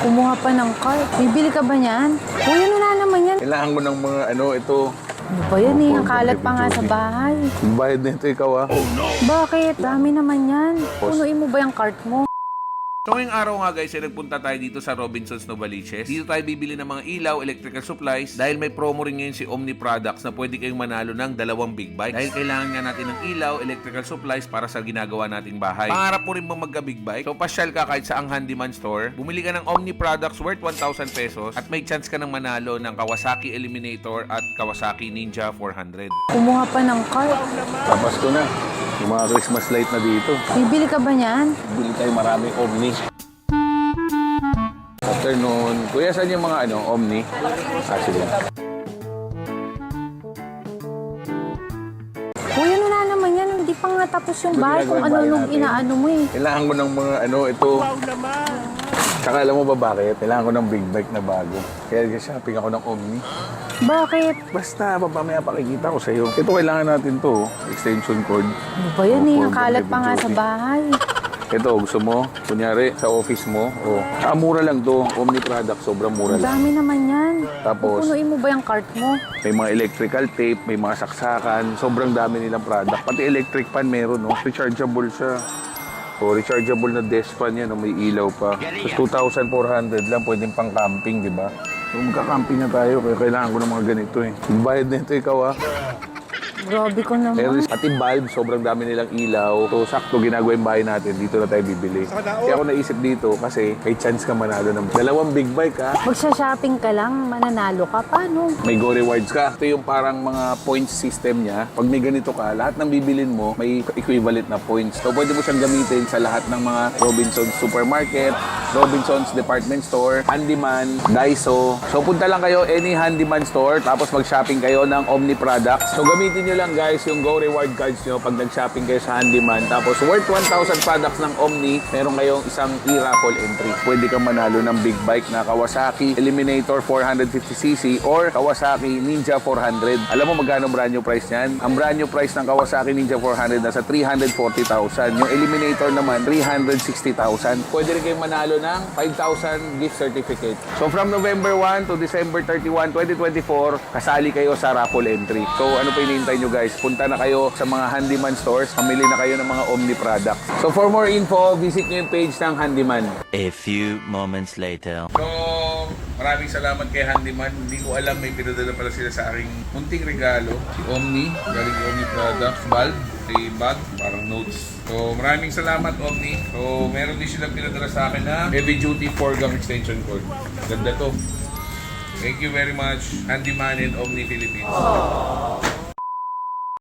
Kumuha pa ng cart. Bibili ka ba niyan? Uy, ano na naman yan? Kailangan mo ng mga ito. Ano ba yan eh? Ang kalat pa nga sa bahay. Bayad nito ikaw Bakit? Dami naman yan. Punuin mo ba yung cart mo? So ngayong araw nga guys, ay nagpunta tayo dito sa Robinsons Novaliches. Dito tayo bibili ng mga ilaw, electrical supplies dahil may promo rin ngayon si Omni Products na pwede kayong manalo ng 2 big bike. Dahil kailangan nga natin ng ilaw, electrical supplies para sa ginagawa nating bahay. Pangarap mo rin bang magka-big bike? So pasyal ka kahit sa ang handyman store, bumili ka ng Omni Products worth 1,000 pesos at may chance ka ng manalo ng Kawasaki Eliminator at Kawasaki Ninja 400. Kumuha pa ng cart. Tapos ko na. Yung mga Christmas light na dito. Bibili ka ba niyan? Bili tayo maraming Omni. Afternoon. Kuya, saan yung mga Omni? Sige. Uy, ano na naman yan? Hindi pa nga tapos yung bahay kung ano nung inaano mo eh. Kailangan ko ng mga ito. Tsaka alam mo ba bakit? Kailangan ko ng big bike na bago. Kaya shopping ako ng Omni. Bakit? Basta, mamaya pakikita ko sa'yo. Ito kailangan natin to. Extension cord. Ano ba yan eh? Ang kalat pa nga sa bahay. Ito, gusto mo? Kunyari, sa office mo. Mura lang to. Omni product, sobrang mura Ang lang. dami naman yan. Tapos, Punuin mo ba yung cart mo? may mga electrical tape, may mga saksakan. Sobrang dami nilang product. Pati electric fan meron, no? Rechargeable siya. Rechargeable na desk fan yan, no? May ilaw pa. Tapos 2,400 lang, pwedeng pang camping, di ba? So, magka-camping na tayo, kaya kailangan ko ng mga ganito eh. Bayad nito ikaw Grabe ko naman. Pati bulb, sobrang dami nilang ilaw. So, sakto ginagawa yung bahay natin. Dito na tayo bibili. Kaya ako naisip dito kasi may chance ka manalo ng 2 big bike, Magsha-shopping ka lang, mananalo ka. Paano? May Go Rewards ka. Ito yung parang mga points system niya. Pag may ganito ka, lahat ng bibilin mo, may equivalent na points. So, pwede mo siyang gamitin sa lahat ng mga Robinsons Supermarket, Robinsons Department Store, Handyman, Daiso. So, punta lang kayo any Handyman store, tapos mag-shopping kayo ng Omni products. So, gamitin nyo lang guys yung Go Reward cards nyo pag nag-shopping kayo sa Handyman. Tapos worth 1,000 products ng Omni, meron kayong isang e-raffle entry. Pwede kang manalo ng big bike na Kawasaki Eliminator 450cc or Kawasaki Ninja 400. Alam mo magkano brand new price niyan? Ang brand new price ng Kawasaki Ninja 400 nasa 340,000. Yung Eliminator naman 360,000. Pwede rin kayong manalo ng 5,000 gift certificate. So from November 1 to December 31, 2024, kasali kayo sa raffle entry. So ano pa hinihintay nyo guys? Punta na kayo sa mga Handyman stores, pamili na kayo ng mga Omni products. So for more info, visit nyo yung page ng Handyman. A few moments later. So, maraming salamat kay Handyman. Hindi ko alam, may pinadala pala sila sa aking munting regalo. Si Omni, galing Omni Products, bulb, may bag, parang notes. So, maraming salamat Omni. So, meron din silang pinadala sa akin na heavy duty 4-gang extension cord. Ganda to. Thank you very much, Handyman and Omni Philippines.